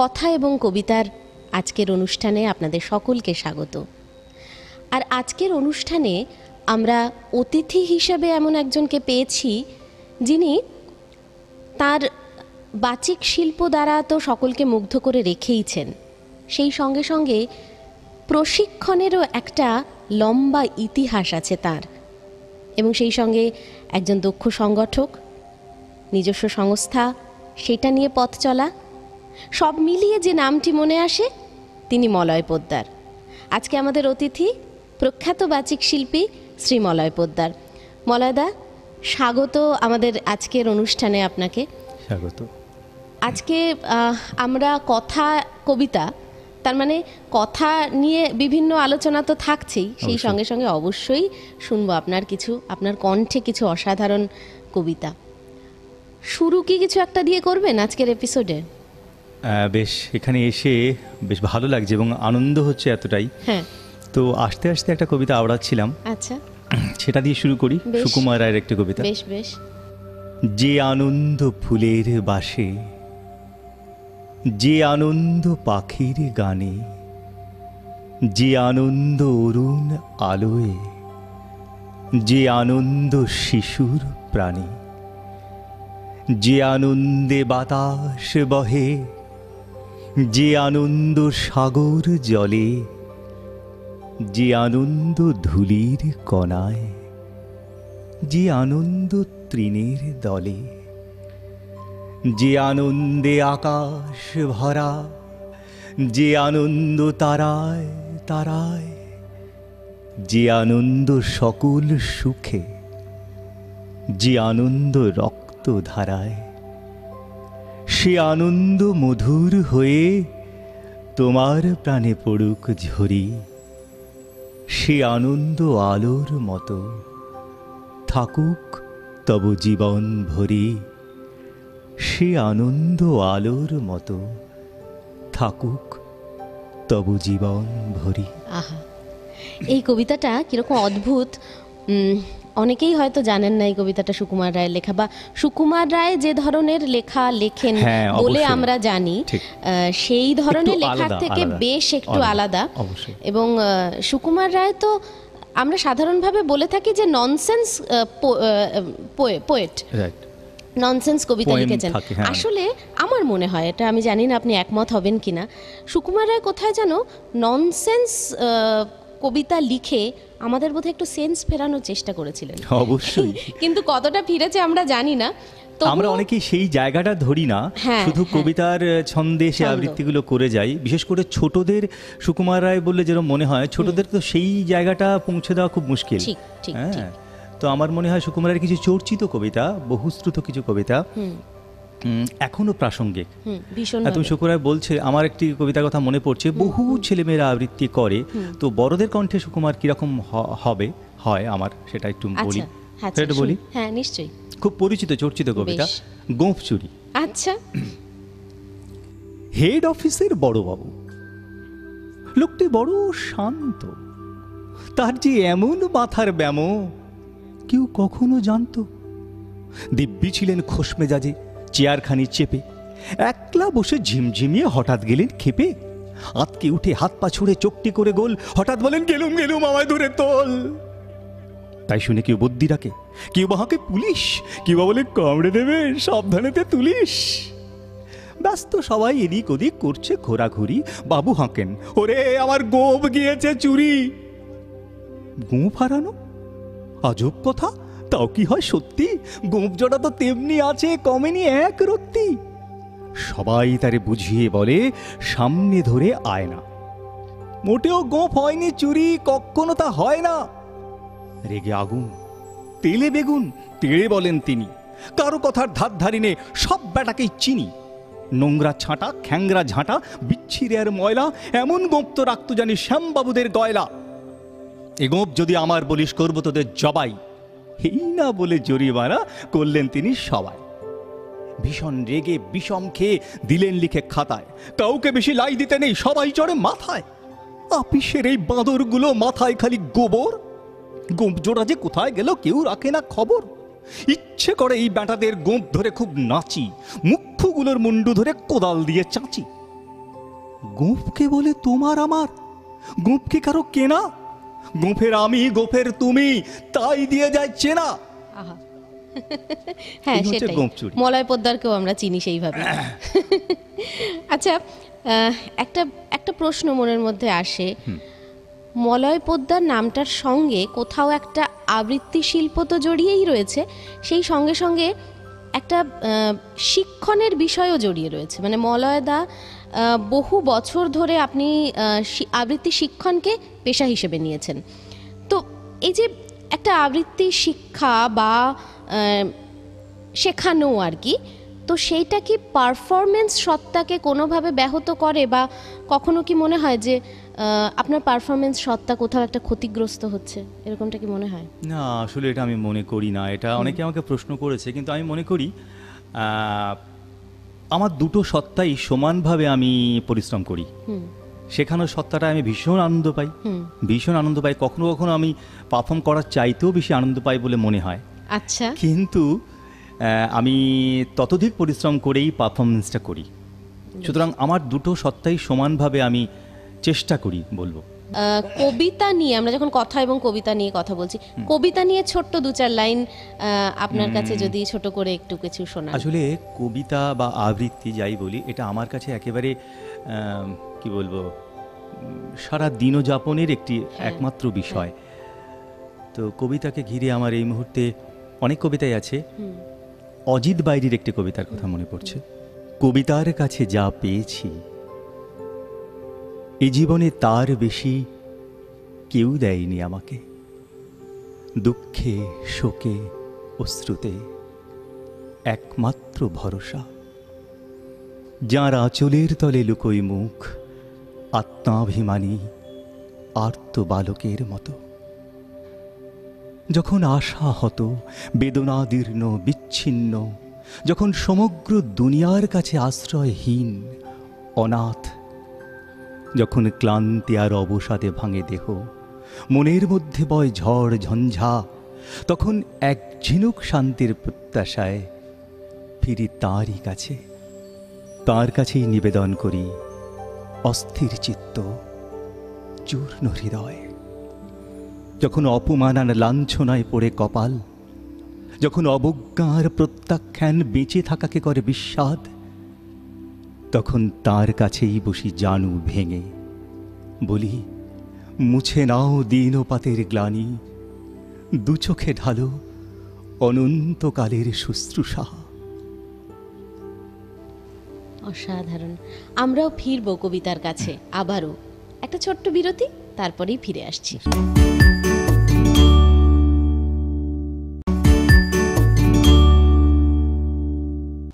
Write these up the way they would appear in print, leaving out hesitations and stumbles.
কথা এবং কবিতার আজকের অনুষ্ঠানে আপনাদের সকলকে স্বাগত। আর আজকের অনুষ্ঠানে আমরা অতিথি হিসেবে এমন একজনকে পেয়েছি যিনি তার বাচিক শিল্প দ্বারা তো সকলকে মুগ্ধ করে রেখেইছেন, সেই সঙ্গে সঙ্গে প্রশিক্ষণেরও একটা লম্বা ইতিহাস আছে তার, এবং সেই সঙ্গে একজন দক্ষ সংগঠক, নিজস্ব সংস্থা, সেটা নিয়ে পথ চলা, সব মিলিয়ে যে নামটি মনে আসে তিনি মলয় পোদ্দার। আজকে আমাদের অতিথি প্রখ্যাত বাচিক শিল্পী শ্রী মলয় পোদ্দার। মলয়দা, স্বাগত আমাদের আজকের অনুষ্ঠানে। আপনাকে স্বাগত। আজকে আমরা কথা কবিতা, তার মানে কথা নিয়ে বিভিন্ন আলোচনা তো থাকছেই, সেই সঙ্গে সঙ্গে অবশ্যই শুনবো আপনার কণ্ঠে কিছু অসাধারণ কবিতা। শুরু কি কিছু একটা দিয়ে করবেন আজকের এপিসোডে? বেশ, এখানে এসে বেশ ভালো লাগছে এবং আনন্দ হচ্ছে এতটাই। হ্যাঁ, তো আস্তে আস্তে একটা কবিতা আওড়াচ্ছিলাম, আচ্ছা, সেটা দিয়ে শুরু করি। সুকুমার রায়ের একটা কবিতা। বেশ বেশ। যে আনন্দ ফুলের বাসে, যে আনন্দ পাখির গানে, যে আনন্দ অরুণ আলোয়, যে আনন্দ শিশুর প্রাণে, যে আনন্দে বাতাস বহে, যে আনন্দ সাগর জলে, যে আনন্দ ধূলির কণায়, যে আনন্দ তৃণের দলে, যে আনন্দে আকাশ ভরা, যে আনন্দ তারায় তারায়, যে আনন্দ সকল সুখে, যে আনন্দ রক্ত ধারায়, সে আনন্দ মধুর হয়ে তোমার প্রাণে পড়ুক ঝরি, সে আনন্দ আলোর মতো থাকুক তব জীবন ভরি, সে আনন্দ আলোর মতো থাকুক তব জীবন ভরি। আহা, এই কবিতাটা কিরকম অদ্ভুত! অনেকেই হয়তো জানেন না এই কবিতাটা সুকুমার রায়ের লেখা, বা সুকুমার রায় যে ধরনের লেখা লেখেন বলে আমরা জানি, সেই ধরনের লেখার থেকে বেশ একটু আলাদা। এবং সুকুমার রায় তো আমরা সাধারণভাবে বলে থাকি যে ননসেন্স পোয়েট, ননসেন্স কবিতা লিখেছেন। আসলে আমার মনে হয়, এটা আমি জানি না আপনি একমত হবেন কিনা, সুকুমার রায় কোথায় যেন ননসেন্স কবিতা লিখে আমাদের বোধহয় একটু সেন্স ফেরানোর চেষ্টা করেছিলেন। অবশ্যই, কিন্তু কতটা ফিরেছে আমরা জানি না। আমরা অনেকেই সেই জায়গাটা ধরি না, শুধু কবিতার ছন্দে সে আবৃত্তিগুলো করে যাই। বিশেষ করে ছোটদের সুকুমার রায় বললে যেরকম মনে হয়, ছোটদের তো সেই জায়গাটা পৌঁছে দেওয়া খুব মুশকিল। হ্যাঁ, তো আমার মনে হয় সুকুমার রায়ের কিছু চর্চিত কবিতা, বহুশ্রুত কিছু কবিতা এখনো প্রাসঙ্গিক। তুমি সুকুমার রায় বলছে, আমার একটি কবিতার কথা মনে পড়ছে, বহু ছেলেমেয়েরা আবৃত্তি করে, তো বড়দের কণ্ঠে সুকুমার কিরকম হয় আমার সেটা একটু বলি। সেটা বলি? হ্যাঁ, নিশ্চয়ই। খুব পরিচিত চর্চিত কবিতা, গোঁফ চুরি। আচ্ছা। হেড অফিসের বড়বাবু লোকটি বড় শান্ত, তার যে এমন মাথার ব্যামো কেউ কখনো জানতো? দিব্যি ছিলেন খোশ মেজাজে, চেয়ারখানি চেপে, একলা বসে ঝিমঝিমিয়ে হঠাৎ গেলেন খেপে, আতকে উঠে হাত পা ছুড়ে চোখটি করে গোল, হঠাৎ বলেন গেলুম গেলুম আমায় ধরে তোল। তাই শুনে কেউ বদ্যি ডাকে, কেউ বা হাঁকে পুলিশ, কেউ বা বলে কামড়ে দেবে সাবধানেতে তুলিস। ব্যস্ত সবাই এদিক ওদিক করছে ঘোরাঘুরি, বাবু হাঁকেন, ওরে আমার গোঁফ গিয়েছে চুরি। গোঁফ হারানো? আজব কথা, তাও কি হয় সত্যি? গোঁফ জোড়া তো তেমনি আছে, কমেনি এক রত্তি। সবাই তারে বুঝিয়ে বলে সামনে ধরে আয় না, মোটেও গোঁফ হয়নি চুরি, কখনো তা হয় না। রেগে আগুন, তেলে বেগুন, তেড়ে বলেন তিনি, কারো কথার ধার ধারিনে সব বেটাকেই চিনি। নোংরা ছাঁটা, খ্যাংরা ঝাঁটা, বিচ্ছিরে আর ময়লা, এমন গোঁফ তো রাখতো জানি শ্যামবাবুদের গয়লা। এ গোঁফ যদি আমার বলিস করবো তোদের জবাই, এই না বলে জরিমানা করলেন তিনি সবাই। ভীষণ রেগে বিষম খেয়ে দিলেন লিখে খাতায়, কাউকে বেশি লাই দিতে নেই, সবাই চড়ে মাথায়। আপিসের এই বাঁদরগুলো মাথায় খালি গোবর, গোঁফ জোড়া যে কোথায় গেল কেউ রাখে না খবর। ইচ্ছে করে এই ব্যাটাদের গোঁফ ধরে খুব নাচি, মুখগুলোর মুন্ডু ধরে কোদাল দিয়ে চাঁচি। গোঁফকে বলে তোমার আমার, গোঁফ কি কারো কেনা? গোঁফের আমি, গোঁফের তুমি, তাই দিয়ে যায় চেনা। আহা হ্যাঁ, এই হচ্ছে সেটাই। গোঁফচুরি। মলয় পোদ্দারকেও আমরা চিনি সেইভাবে। আচ্ছা, একটা একটা প্রশ্ন মনের মধ্যে আসে, মলয় পোদ্দার নামটার সঙ্গে কোথাও একটা আবৃত্তি শিল্প তো জড়িয়েই রয়েছে, সেই সঙ্গে সঙ্গে একটা শিক্ষণের বিষয়ও জড়িয়ে রয়েছে। মানে মলয়দা বহু বছর ধরে আপনি আবৃত্তি শিক্ষণকে পেশা হিসেবে নিয়েছেন। তো এই যে একটা আবৃত্তি শিক্ষা বা শেখানো আর কি, তো সেইটা কি পারফরমেন্স সত্তাকে কোনোভাবে ব্যাহত করে, বা কখনো কি মনে হয় যে আপনার পারফরমেন্স সত্তা কোথাও একটা ক্ষতিগ্রস্ত হচ্ছে, এরকমটা কি মনে হয়? না, আসলে এটা আমি মনে করি না। এটা অনেকে আমাকে প্রশ্ন করেছে, কিন্তু আমি মনে করি আমার দুটো সত্তাই সমানভাবে আমি পরিশ্রম করি। শেখানোর সত্তাটা আমি ভীষণ আনন্দ পাই, ভীষণ আনন্দ পাই। কখনো কখনো আমি পারফর্ম করার চাইতেও বেশি আনন্দ পাই বলে মনে হয়। আচ্ছা, কিন্তু আমি ততোধিক পরিশ্রম করেই পারফরমেন্সটা করি। সুতরাং আমার দুটো সত্তাই সমানভাবে আমি চেষ্টা করি বলবো। কবিতা নিয়ে আমরা যখন কথা এবং কবিতা নিয়ে কথা বলছি, কবিতা নিয়ে ছোট্ট দু চার লাইন আপনার কাছে যদি ছোট করে একটু কিছু শোনা। আসলে কবিতা বা আবৃত্তি যাই বলি, এটা আমার কাছে একেবারে কি বলবো, সারা দিনযাপনের একটি একমাত্র বিষয়। তো কবিতাকে ঘিরে আমার এই মুহূর্তে অনেক কবিতাই আছে। অজিত বাইরির একটি কবিতার কথা মনে পড়ছে। কবিতার কাছে যা পেয়েছি এ জীবনে তার বেশি কেউ দেয়নি আমাকে। দুঃখে শোকে অশ্রুতে একমাত্র ভরসা, যার আঁচলের তলে লুকোই মুখ, আত্মাভিমানী আর্ত বালকের মতো। যখন আশা হত বেদনাদীর্ণ বিচ্ছিন্ন, যখন সমগ্র দুনিয়ার কাছে আশ্রয়হীন অনাথ, যখন ক্লান্তি আর অবসাদে ভাঙে দেহ, মনের মধ্যে বয় ঝড় ঝঞ্ঝা, তখন এক ঝিনুক শান্তির প্রত্যাশায় ফিরি তাঁরই কাছে। তাঁর কাছেই নিবেদন করি অস্থির চিত্ত, চূর্ণ হৃদয়। যখন অপমান আর লাঞ্ছনায় পড়ে কপাল, যখন অবজ্ঞার প্রত্যাখ্যান বেঁচে থাকাকে করে বিস্বাদ, তখন তার কাছেই বসি জানু ভেঙে, বলি মুছে নাও দীনপাতের গ্লানি, দু চোখে ঢালো অনন্তকালের শুশ্রূষা। অসাধারণ। আমরাও ফিরবো কবিতার কাছে আবারও। একটা ছোট্ট বিরতি, তারপরেই ফিরে আসছি।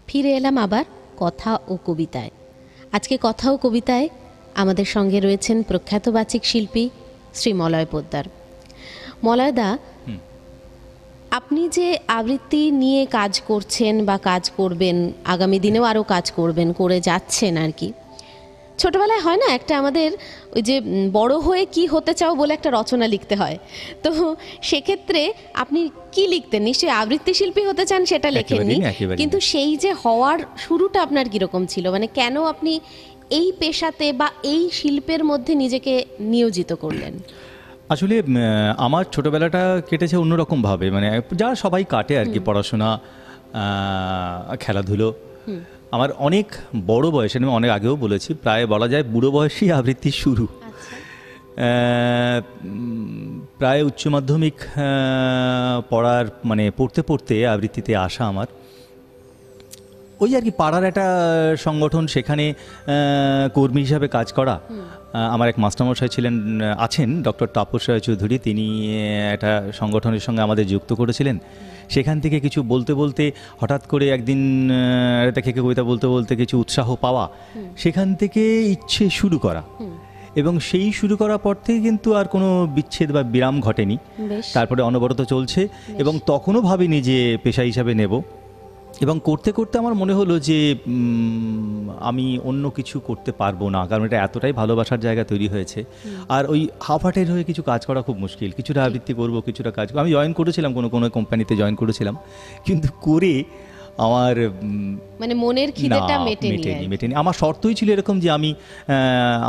ফিরে এলাম আবার কথা ও কবিতায়। আজকে কথা ও কবিতায় আমাদের সঙ্গে রয়েছেন প্রখ্যাত বাচিক শিল্পী শ্রী মলয় পোদ্দার। মলয়দা, আপনি যে আবৃত্তি নিয়ে কাজ করছেন বা কাজ করবেন, আগামী দিনেও আরও কাজ করবেন, করে যাচ্ছেন আর কি, ছোটবেলায় হয় না একটা আমাদের ওই যে বড় হয়ে কি হতে চাও বলে একটা রচনা লিখতে হয়, তো সেক্ষেত্রে আপনি কি লিখতেন? নিশ্চয়ই আবৃত্তি শিল্পী হতে চান, সেটা লেখেননি, কিন্তু সেই যে হওয়ার শুরুটা আপনার কিরকম ছিল? মানে কেন আপনি এই পেশাতে বা এই শিল্পের মধ্যে নিজেকে নিয়োজিত করলেন? আসলে আমার ছোটবেলাটা কেটেছে অন্যরকমভাবে, মানে যা সবাই কাটে আর কি, পড়াশোনা, খেলাধুলো। আমার অনেক বড় বয়সে, আমি অনেক আগেও বলেছি, প্রায় বলা যায় বুড়ো বয়সেই আবৃত্তি শুরু। প্রায় উচ্চ মাধ্যমিক পড়ার মানে পড়তে পড়তে আবৃত্তিতে আসা আমার। ওই আর কি পাড়ার একটা সংগঠন, সেখানে কর্মী হিসাবে কাজ করা। আমার এক মাস্টারমশাই ছিলেন, আছেন, ডক্টর তাপস রায় চৌধুরী, তিনি একটা সংগঠনের সঙ্গে আমাদের যুক্ত করেছিলেন। সেখান থেকে কিছু বলতে বলতে হঠাৎ করে একদিন একটা কবিতা বলতে বলতে কিছু উৎসাহ পাওয়া, সেখান থেকে ইচ্ছে শুরু করা, এবং সেই শুরু করার পর থেকে কিন্তু আর কোনো বিচ্ছেদ বা বিরাম ঘটেনি। তারপরে অনবরত চলছে, এবং তখনও ভাবিনি যে পেশা হিসাবে নেব। এবং করতে করতে আমার মনে হলো যে আমি অন্য কিছু করতে পারবো না, কারণ এটা এতটাই ভালোবাসার জায়গা তৈরি হয়েছে। আর ওই হাফ হার্টেড হয়ে কিছু কাজ করা খুব মুশকিল। কিছুটা আবৃত্তি করবো, কিছুটা কাজ করবো। আমি জয়েন করেছিলাম, কোনো কোনো কোম্পানিতে জয়েন করেছিলাম, কিন্তু করে আমার মানে মনের খিদেটা না, মেটেনি আর কি। মেটেনি। আমার শর্তই ছিল এরকম যে আমি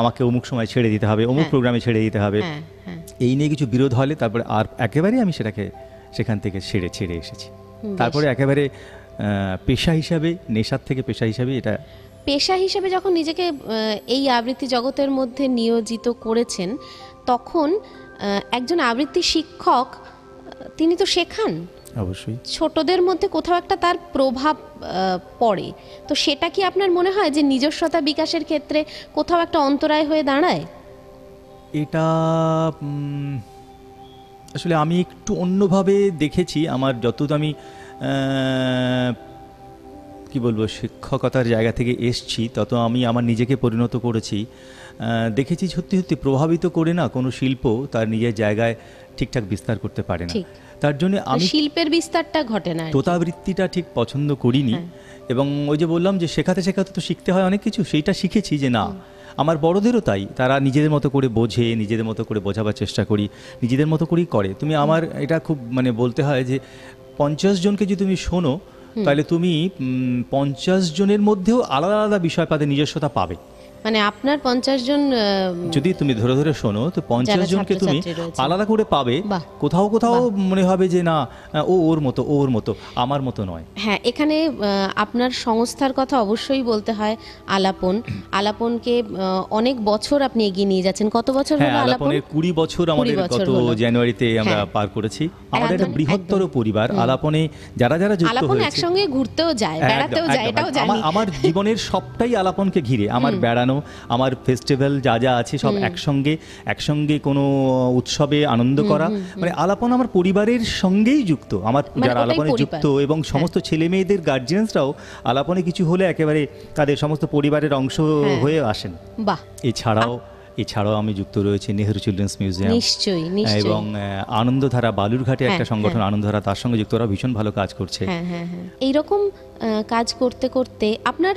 আমাকে অমুক সময় ছেড়ে দিতে হবে, অমুক হ্যাঁ। প্রোগ্রামে ছেড়ে দিতে হবে, হ্যাঁ, হ্যাঁ। এই নিয়ে কিছু বিরোধ হলে তারপরে আর একেবারেই আমি সেটাকে সেখান থেকে ছেড়ে এসেছি। তারপরে একেবারে পেশা হিসাবে, নেশার থেকে পেশা হিসাবে এটা। পেশা হিসেবে যখন নিজেকে এই আবৃত্তি জগতের মধ্যে নিয়োজিত করেছেন, তখন একজন আবৃত্তি শিক্ষক তিনি তো শেখান, অবশ্যই ছোটদের মধ্যে কোথাও একটা তার প্রভাব পড়ে। তো সেটা কি আপনার মনে হয় যে নিজস্বতা বিকাশের ক্ষেত্রে কোথাও একটা অন্তরায় হয়ে দাঁড়ায়? এটা আসলে আমি একটু অন্যভাবে দেখেছি। আমার যতদূর আমি কি বলবো, শিক্ষকতার জায়গা থেকে এসছি, তত আমি আমার নিজেকে পরিণত করেছি। দেখেছি সত্যি সত্যি প্রভাবিত করে না কোনো শিল্প তার নিজের জায়গায় ঠিকঠাক বিস্তার করতে পারে না। ঠিক। তার জন্য আমি শিল্পের বিস্তারটা ঘটে না আর কি। তোতাবৃত্তিটা ঠিক পছন্দ করিনি। এবং ওই যে বললাম যে শেখাতে শেখাতে তো শিখতে হয় অনেক কিছু, সেইটা শিখেছি যে না, আমার বড়দেরও তাই, তারা নিজেদের মতো করে বোঝে, নিজেদের মতো করে বোঝাবার চেষ্টা করি, নিজেদের মতো করেই করে। তুমি আমার এটা খুব মানে বলতে হয় যে 50 জনকে যদি তুমি শোনো, তাহলে তুমি 50 জনের মধ্যেও আলাদা আলাদা বিষয় পাতে নিজস্বতা পাবে। মানে আপনার 50 জন যদি তুমি ধরে ধরে শোনো, তো 50 জনকে তুমি আলাদা করে পাবে। কোথাও কোথাও মনে হবে যে না, ও ওর মতো, ও ওর মতো, আমার মতো নয়। হ্যাঁ, এখানে আপনার সংস্থার কথা অবশ্যই বলতে হয়। আলাপনকে অনেক বছর আপনি এগিয়ে নিয়ে যাচ্ছেন। কত বছর হলো আলাপন? 20 বছর আমাদের গত জানুয়ারিতে আমরা পার করেছি। আমাদের একটা বৃহত্তর পরিবার আলাপনে যারা যারা যুক্ত আলাপন হয়েছে। একসঙ্গে ঘুরতেও যায়, বেড়াতেও যায়, এটাও জানি। আমার জীবনের সবটাই আলাপনকে ঘিরে। আমার বেড়ানো, আমার ফেস্টিভ্যাল যা যা আছে সব একসঙ্গে কোনো উৎসবে আনন্দ করা, মানে আলাপন আমার পরিবারের সঙ্গেই যুক্ত। আমার যারা আলাপনে যুক্ত এবং সমস্ত ছেলে মেয়েদের গার্জিয়ানসরাও আলাপনে কিছু হলে একেবারে তাদের সমস্ত পরিবারের অংশ হয়ে আসেন। বাহ। এছাড়াও আমি যুক্ত রয়েছে নেহেরু চিলড্রেন্স মিউজিয়াম, নিশ্চয়ই এবং আনন্দধারা বালুরঘাটে একটা সংগঠন আনন্দধারা, তার সঙ্গে যুক্ত, ওরা ভীষণ ভালো কাজ করছে। এইরকম কাজ করতে করতে আপনার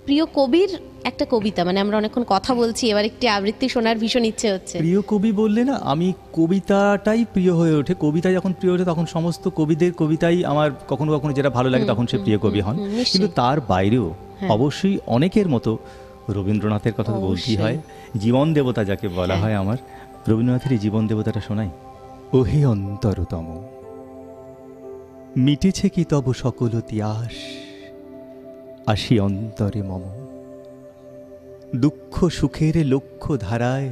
প্রিয় কবির একটা কবিতা, মানে আমরা অনেকক্ষণ কথা বলছি, এবার একটি আবৃত্তি শোনার ভীষণ ইচ্ছে হচ্ছে। প্রিয় কবি বললে না, আমি কবিতাটাই প্রিয় হয়ে ওঠে। কবিতা যখন প্রিয় ওঠে তখন সমস্ত কবিদের কবিতাই আমার কখনো কখনো যেটা ভালো লাগে তখন সে প্রিয় কবি হন। কিন্তু তার বাইরেও অবশ্যই অনেকের মতো রবীন্দ্রনাথের কথা তো বলতেই হয়। জীবন দেবতা যাকে বলা হয়, আমার রবীন্দ্রনাথের এই জীবন দেবতাটা শোনাই। ওহে অন্তরতম, মিটেছে কি তব সকল তিয়াস, আসি অন্তরে মম, দুঃখ সুখের লক্ষ্য ধারায়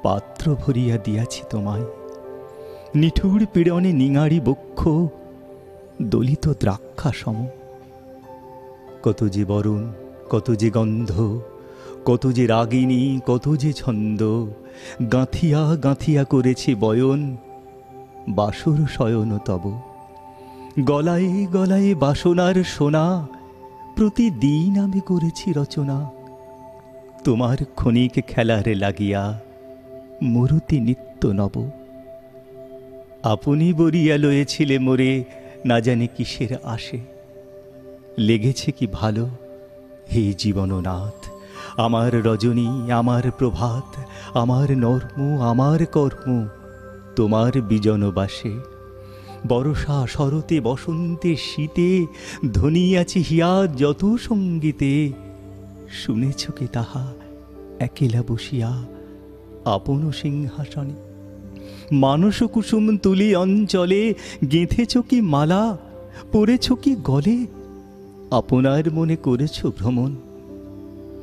পাত্র ভরিয়া দিয়াছি তোমায়, নিঠুর পীড়নে নিঙারি বক্ষ দলিত দ্রাক্ষা সম, কত যে বরণ, কত যে গন্ধ, কত যে রাগিনী, কত যে ছন্দ, গাঁথিয়া গাঁথিয়া করেছি বয়ন, বাসর শয়ন তব, গলায় গলায় বাসনার সোনা, প্রতিদিন আমি করেছি রচনা, তোমার ক্ষণিক খেলারে লাগিয়া মরুতি নিত্য নব, আপনি বরিয়া লয়েছিলে মোরে না জানি কিসের আসে, লেগেছে কি ভালো হে জীবননাথ, আমার রজনী, আমার প্রভাত, আমার নর্ম, আমার কর্ম তোমার বিজনবাসে, বর্ষা শরতে বসন্তে শীতে ধ্বনিয়াছি হিয়া যত সঙ্গীতে, শুনেছ কি তাহা একেলা বসিয়া আপন সিংহাসনে, মানস কুসুম তুলি অঞ্চলে গেঁথেছ কি মালা, পরেছ কি গলে, আপনার মনে করেছ ভ্রমণ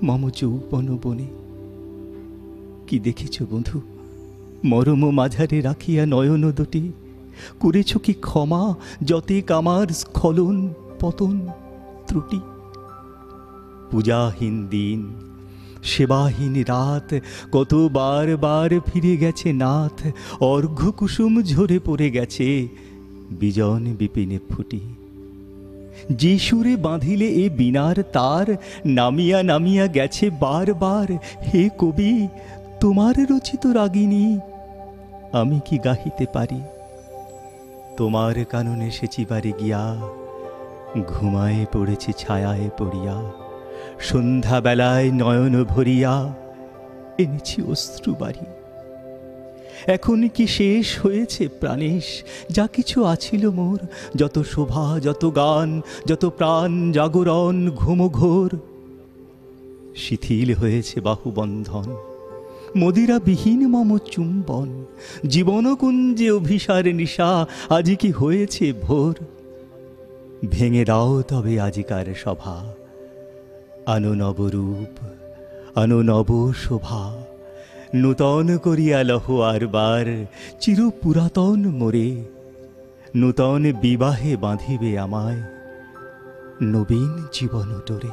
মম যৌবন বনে, কি দেখেছ বন্ধু মরম মাঝারে রাখিয়া নয়ন দুটি, করেছ কি ক্ষমা যতে কামার স্খলন পতন ত্রুটি, পূজাহীন দিন সেবাহীন রাত, কত বার বার ফিরে গেছে নাথ, অর্ঘ্য কুসুম ঝরে পড়ে গেছে বিজন বিপিনে ফুটি, যে সুরে বাঁধিলে এ বিনার তার, নামিয়া নামিয়া গেছে বার বার, হে কবি তোমার রচিত রাগিনী আমি কি গাহিতে পারি, তোমার কাননে এসেছি বাড়ি গিয়া, ঘুমায় পড়েছি ছায়ায় পড়িয়া, সন্ধ্যাবেলায় নয়ন ভরিয়া এনেছি অশ্রু বাড়ি, এখন কি শেষ হয়েছে প্রাণেশ যা কিছু আছিল মোর, যত শোভা যত গান যত প্রাণ জাগরণ ঘুমঘোর, শিথিল হয়েছে বাহুবন্ধন মদিরা বিহীন মম চুম্বন, জীবনকুঞ্জে অভিসার নিশা আজি কি হয়েছে ভোর, ভেঙে দাও তবে আজিকার সভা, আনো নবরূপ আনো নব শোভা, নূতন করিয়া লহ আরবার চির পুরাতন মোরে, নূতন বিবাহে বাঁধিবে আমায় নবীন জীবন তোরে।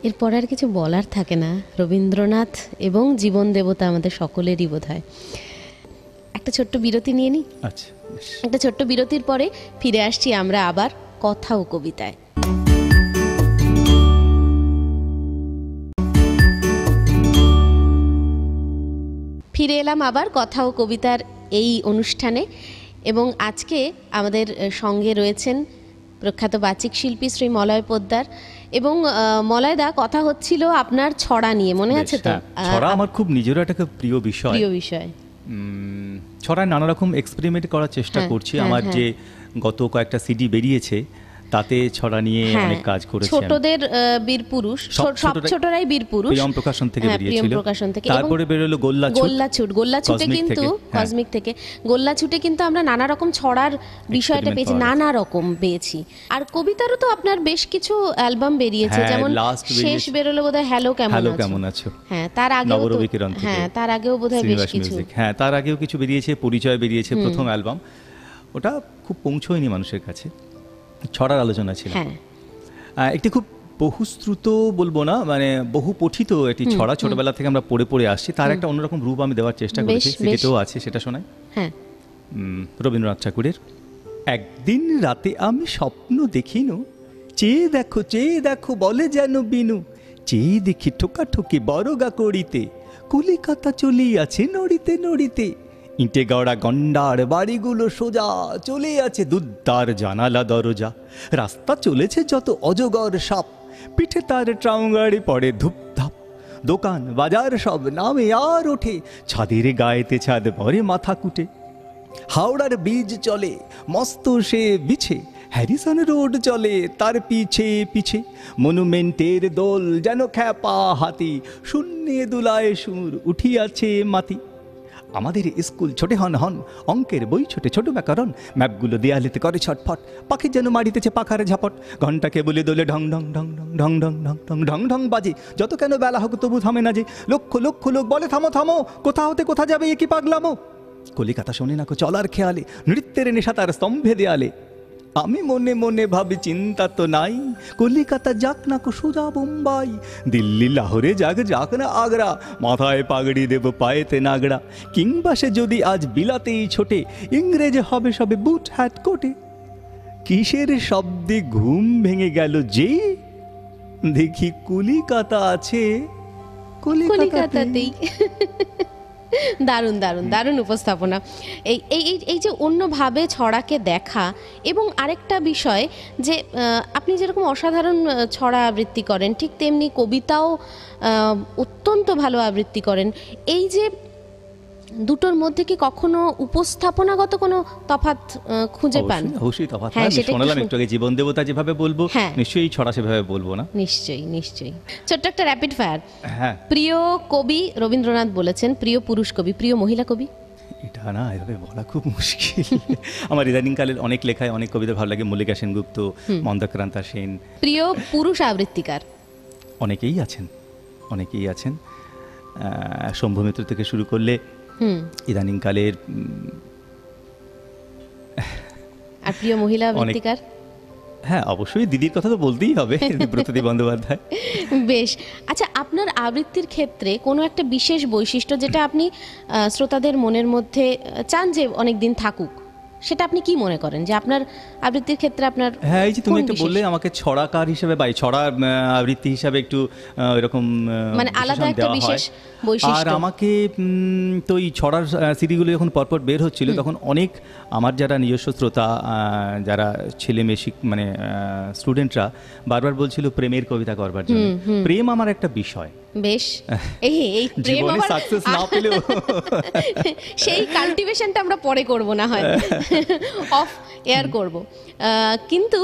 এরপর আর কিছু বলার থাকে না। রবীন্দ্রনাথ এবং জীবন দেবতা আমাদের সকলেরই বোধ হয়। একটা ছোট্ট বিরতি নিয়ে নিই। আচ্ছা, একটা ছোট্ট বিরতির পরে ফিরে আসছি আমরা আবার কথা ও কবিতায়। ফিরে এলাম আবার কথা ও কবিতার এই অনুষ্ঠানে, এবং আজকে আমাদের সঙ্গে রয়েছেন প্রখ্যাত বাচিক শিল্পী শ্রী মলয় পোদ্দার। এবং মলয়দা, কথা হচ্ছিল আপনার ছড়া নিয়ে, মনে আছে তো? ছড়া আমার খুব নিজেরও একটা প্রিয় বিষয়। প্রিয় বিষয়। ছড়ায় নানা রকম এক্সপেরিমেন্ট করার চেষ্টা করছি। আমার যে গত কয়েকটা সিডি বেরিয়েছে তাতে ছড়া নিয়ে অনেক কাজ করেছি। ছোটদের বীর পুরুষ, সব ছোটরাই বীর পুরুষ, প্রিয়ম প্রকাশন থেকে বেরিয়েছিল। তারপরে বেরোলো গোল্লাছুট কিন্তু কসমিক থেকে। গোল্লাছুটে কিন্তু আমরা নানা রকম ছড়ার বিষয়টা পেয়েছি, নানা রকম পেয়েছি। আর কবিতারও তো আপনার বেশ কিছু অ্যালবাম বেরিয়েছে, যেমন শেষ বেরোলো বোধহয় হ্যালো কেমন আছো। হ্যাঁ, তার আগেও তার আগেও বোধহয় বেশ কিছু, হ্যাঁ তার আগেও কিছু বেরিয়েছে। পরিচয় বেরিয়েছে প্রথম অ্যালবাম, ওটা খুব পৌঁছয়নি মানুষের কাছে। ছড়ার আলোচনা ছিল একটি খুব বহুশ্রুত বলবো না, মানে বহু পঠিত একটি ছড়া, ছোটবেলা থেকে আমরা পড়ে পড়ে আসছি। তার একটা অন্যরকম রূপ আমি দেওয়ার চেষ্টা করেছি, সেটাও আছে, সেটা শোনাই। রবীন্দ্রনাথ ঠাকুরের। একদিন রাতে আমি স্বপ্ন দেখিনু, চেয়ে দেখো বলে যেন বিনু, চেয়ে দেখি ঠোকাঠুকি বড়গা করিতে, কলিকাতা চলিয়াছে নড়িতে নড়িতে, ইঁটে গড়া গন্ডার বাড়িগুলো সোজা, চলে আছে দুদ্দার জানালা দরজা, রাস্তা চলেছে যত অজগর সাপ, পিঠে তার ট্রাম গাড়ি পড়ে ধুপধাপ, দোকান বাজার সব নামে আর ওঠে, ছাদের গায়েতে ছাদ ভরে মাথা কুটে, হাওড়ার ব্রিজ চলে মস্ত সে বিছে, হ্যারিসন রোড চলে তার পিছে পিছে, মনুমেন্টের দোল যেন খ্যাপা হাতি, শূন্যে দুলায় সুর উঠিয়াছে মাতি, আমাদের স্কুল ছোটে হন অঙ্কের বই ছোটে ছোট ব্যাকরণ, ম্যাপগুলো দেয়ালিতে করে ছটফট, পাখি যেন মারিতেছে পাখার ঝাপট, ঘন্টাকে বলে দোলে ঢং ঢং ঢং ঢং ঢং ঢং ঢং ঢং ঢং বাজে, যত কেন বেলা হোক তবু থামে না যে, লক্ষ লক্ষ লোক বলে থামো থামো, কোথা হতে কোথা যাবে এ কি পাগলামো, কলিকাতা শোনে না কো চলার খেয়ালে, নৃত্যের নেশা তার স্তম্ভে দেয়ালে, আমি মনে মনে ভাবি চিন্তা তো নাই, কলিকাতা যাক না কো সোজা বোম্বাই, দিল্লি লাহোরে যাক না আগ্রা, মাথায় পাগড়ি দেব পায়েতে নাগড়া, কিংবা সে যদি আজ বিলাতেই ছোটে, ইংরেজ হবে সবে বুট হ্যাট কোটে, কিসের শব্দে ঘুম ভেঙে গেল যে, দেখি কলিকাতা আছে কলিকাতাতেই। দারুণ দারুণ দারুণ উপস্থাপনা। এই যে অন্যভাবে ছড়াকে দেখা, এবং আরেকটা বিষয় যে আপনি যেরকম অসাধারণ ছড়া আবৃত্তি করেন, ঠিক তেমনি কবিতাও অত্যন্ত ভালো আবৃত্তি করেন। এই যে দুটোর মধ্যে কি কখনো উপস্থাপনাগত কোনো তফাৎ খুঁজে পান? অবশ্যই তফাৎ। হ্যাঁ, শোনালাম একটু আগে জীবন দেবতা যেভাবে বলবো, নিশ্চয়ই ছড়া সেভাবে বলবো না। নিশ্চয়ই। ছোট্ট একটা র্যাপিড ফায়ার। প্রিয় কবি রবীন্দ্রনাথ বলেছেন, প্রিয় পুরুষ কবি, প্রিয় মহিলা কবি? এটা না এভাবে বলা খুব মুশকিল। আমার ইদানিংকালের অনেক লেখায় অনেক কবিতা ভালো লাগে, মল্লিকা সেনগুপ্ত, মন্দাক্রান্তা সেন। প্রিয় পুরুষ আবৃত্তিকার? অনেকেই আছেন, শম্ভু মিত্র থেকে শুরু করলে ইদানিংকালের। আর প্রিয় মহিলা আবৃত্তিকার? হ্যাঁ, অবশ্যই দিদির কথা তো বলতেই হবে, ব্রততী বন্দ্যোপাধ্যায়। বেশ। আচ্ছা, আপনার আবৃত্তির ক্ষেত্রে কোনো একটা বিশেষ বৈশিষ্ট্য যেটা আপনি শ্রোতাদের মনের মধ্যে চান যে অনেকদিন থাকুক, সেটা আপনি কি মনে করেন যে আপনার আবৃত্তির ক্ষেত্রে আপনার? হ্যাঁ, এই যে তুমি একটা বললে আমাকে ছড়াকার হিসেবে বা ছড়া আবৃত্তি হিসাবে একটু এরকম মানে আলাদা একটা বিশেষ বৈশিষ্ট্য। আর আমাকে তো এই ছড়ার সিডিগুলো যখন পরপর বের হচ্ছিল, তখন অনেক আমার যারা নিজস্ব শ্রোতা, যারা ছেলে মেয়ে মানে স্টুডেন্টরা বারবার বলছিল প্রেমের কবিতা করবার জন্য। প্রেম আমার একটা বিষয়, বেশ, এই প্রেম জীবনে আবার সাকসেস না পেলেও সেই কাল্টিভেশনটা আমরা পরে করব, না হয় অফ এয়ার করব। কিন্তু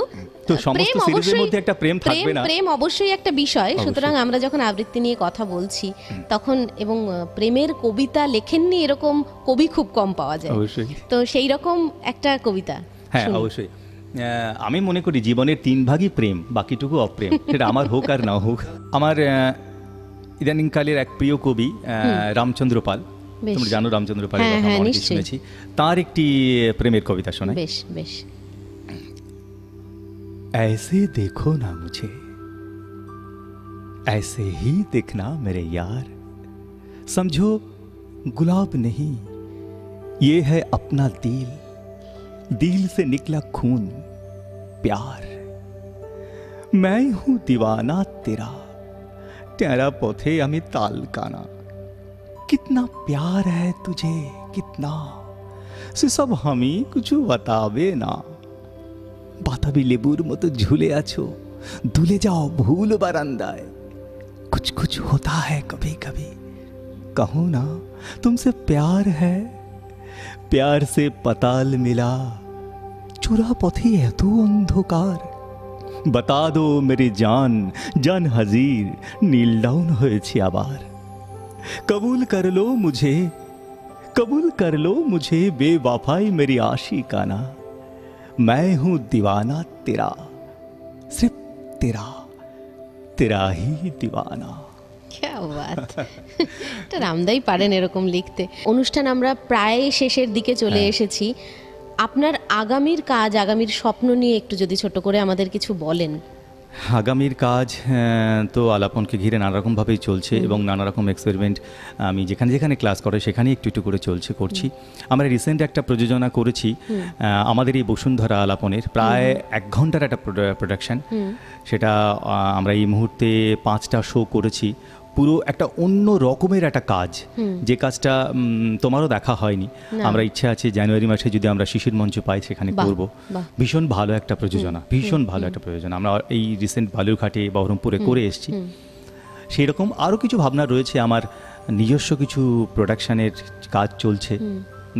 তো সমস্ত প্রেম সিরিজের অবশ্যই, মধ্যে একটা প্রেম থাকবে না? প্রেম অবশ্যই একটা বিষয়। সুতরাং আমরা যখন আবৃত্তি নিয়ে কথা বলছি তখন, এবং প্রেমের কবিতা লেখেননি এরকম কবি খুব কম পাওয়া যায়। অবশ্যই। তো সেই রকম একটা কবিতা হ্যাঁ, শুনি। অবশ্যই। আমি মনে করি জীবনের 3 ভাগই প্রেম, বাকিটুকু অপ্রেম, সেটা আমার হোক আর না হোক। আমার ইদানিংকালের এক প্রিয় কবি রামচন্দ্র পাল, বেশ। তোমরা জানো রামচন্দ্র পালের হ্যাঁ, কথা, হ্যাঁ, অনেক নিশ্চয়ই। শুনেছি। তার একটি প্রেমের কবিতা শোনাই। বেশ বেশ। ऐसे देखो ना मुझे, ऐसे ही देखना मेरे यार, समझो गुलाब नहीं, ये है अपना दिल, दिल से निकला खून प्यार, मैं हूं दीवाना तेरा, तेरा पथे हमें ताल काना, कितना प्यार है तुझे कितना, से सब हमें कुछ बतावे ना, বাতাবি লেবুর মতো ঝুলে আছো, দুলে যাও ভুল বারান্দায়, कुछ कुछ होता है कभी कभी, कहो ना तुमसे प्यार है, प्यार से पताल मिला, चुरा पथे এত অন্ধকার, बता दो मेरी जान जान हाजिर, নীল ডাউন হয়েছে আবার, कबूल कर लो मुझे, कबूल कर लो मुझे, बेवफाई मेरी आशिकाना, मैं हूं दीवाना तेरा, सिर्फ तेरा, तेरा ही दीवाना। क्या बात! এটা রামদাই পারেন এরকম লিখতে। অনুষ্ঠান আমরা প্রায় শেষের দিকে চলে এসেছি। আপনার আগামীর কাজ, আগামীর স্বপ্ন নিয়ে একটু যদি ছোট করে আমাদের কিছু বলেন। আগামীর কাজ তো আলাপনকে ঘিরে নানা রকমভাবেই চলছে, এবং নানা রকম এক্সপেরিমেন্ট আমি যেখানে যেখানে ক্লাস করে সেখানে একটু একটু করে করছি। আমরা রিসেন্ট একটা প্রযোজনা করেছি আমাদের এই বসুন্ধরা আলাপনের, প্রায় 1 ঘন্টার একটা প্রোডাকশন। সেটা আমরা এই মুহূর্তে 5টা শো করেছি। পুরো একটা অন্য রকমের একটা কাজ, যে কাজটা তোমারও দেখা হয়নি। আমরা ইচ্ছে আছে জানুয়ারি মাসে যদি আমরা শিশির মঞ্চ পাই সেখানে করব। ভীষণ ভালো একটা প্রযোজনা, ভীষণ ভালো একটা প্রযোজনা। আমরা এই রিসেন্ট বালুরঘাটে বহরমপুরে করে এসেছি। সেই রকম আরও কিছু ভাবনা রয়েছে, আমার নিজস্ব কিছু প্রোডাকশনের কাজ চলছে,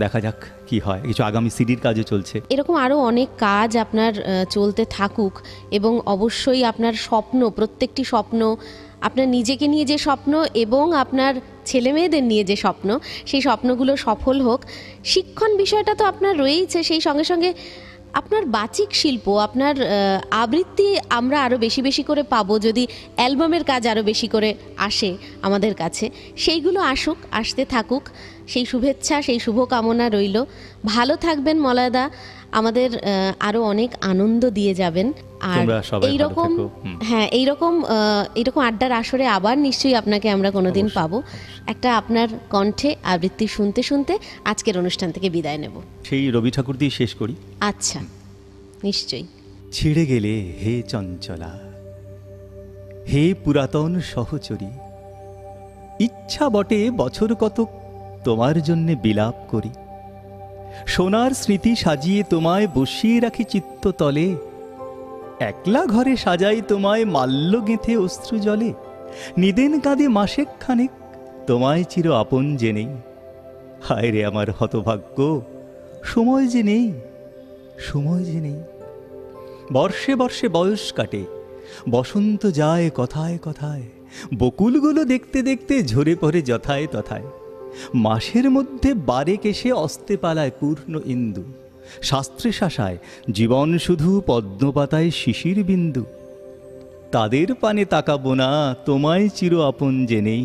দেখা যাক কি হয়। কিছু আগামী সিডির কাজও চলছে। এরকম আরও অনেক কাজ আপনার চলতে থাকুক, এবং অবশ্যই আপনার স্বপ্ন, প্রত্যেকটি স্বপ্ন, আপনার নিজেকে নিয়ে যে স্বপ্ন এবং আপনার ছেলে মেয়েদের নিয়ে যে স্বপ্ন, সেই স্বপ্নগুলো সফল হোক। শিক্ষণ বিষয়টা তো আপনার রয়েইছে, সেই সঙ্গে সঙ্গে আপনার বাচিক শিল্প, আপনার আবৃত্তি আমরা আরও বেশি বেশি করে পাবো যদি অ্যালবামের কাজ আরও বেশি করে আসে আমাদের কাছে। সেইগুলো আসুক, আসতে থাকুক, সেই শুভেচ্ছা, সেই শুভকামনা রইল। ভালো থাকবেন মলয়দা, আমাদের আরও অনেক আনন্দ দিয়ে যাবেন। আর এইরকম, হ্যাঁ, এইরকম আড্ডার আসরে আবার নিশ্চয়ই আপনাকে আমরা কোনোদিন পাবো। একটা আপনার কণ্ঠে আবৃত্তি শুনতে শুনতে আজকের অনুষ্ঠান থেকে বিদায় নেব। সেই রবি ঠাকুর দিয়ে শেষ করি। আচ্ছা, নিশ্চয়ই। ছিড়ে গেলে হে চঞ্চলা, হে পুরাতন সহচরী, ইচ্ছা বটে বছর কতক তোমার জন্যে বিলাপ করি, সোনার স্মৃতি সাজিয়ে তোমায় বসিয়ে রাখি চিত্ততলে, একলা ঘরে সাজাই তোমায় মাল্য গেঁথে অশ্রু জলে, নিদেন কাঁদে মাসেক খানেক তোমায় চির আপন জেনেই, হায় রে আমার হতভাগ্য, সময় যে নেই, সময় যে নেই। বর্ষে বর্ষে বয়স কাটে, বসন্ত যায় কথায় কথায়, বকুলগুলো দেখতে দেখতে ঝরে পড়ে যথায় তথায়, মাসের মধ্যে বারে কেশে অস্তে পালায় পূর্ণ ইন্দু, শাস্ত্রে শাসায় জীবন শুধু পদ্মপাতায় শিশির বিন্দু, তাদের পানে তাকাবো না তোমায় চির আপন জেনেই,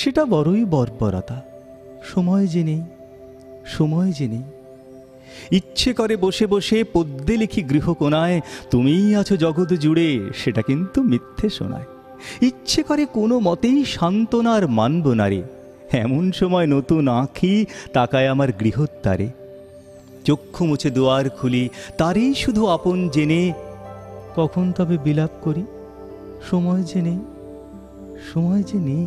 সেটা বড়ই বর্বরতা, সময় যে নেই, সময় যে নেই। ইচ্ছে করে বসে বসে পদ্যে লিখি গৃহকোণায়, তুমিই আছো জগৎ জুড়ে, সেটা কিন্তু মিথ্যে শোনায়। ইচ্ছে করে কোনো মতেই সান্ত্বনার মানব না রে, এমন সময় নতুন আঁখি তাকায় আমার গৃহদ্বারে, চক্ষু মুছে দুয়ার খুলি তারই শুধু আপন জেনে, কখন তবে বিলাপ করি, সময় যে নেই, সময় যে নেই।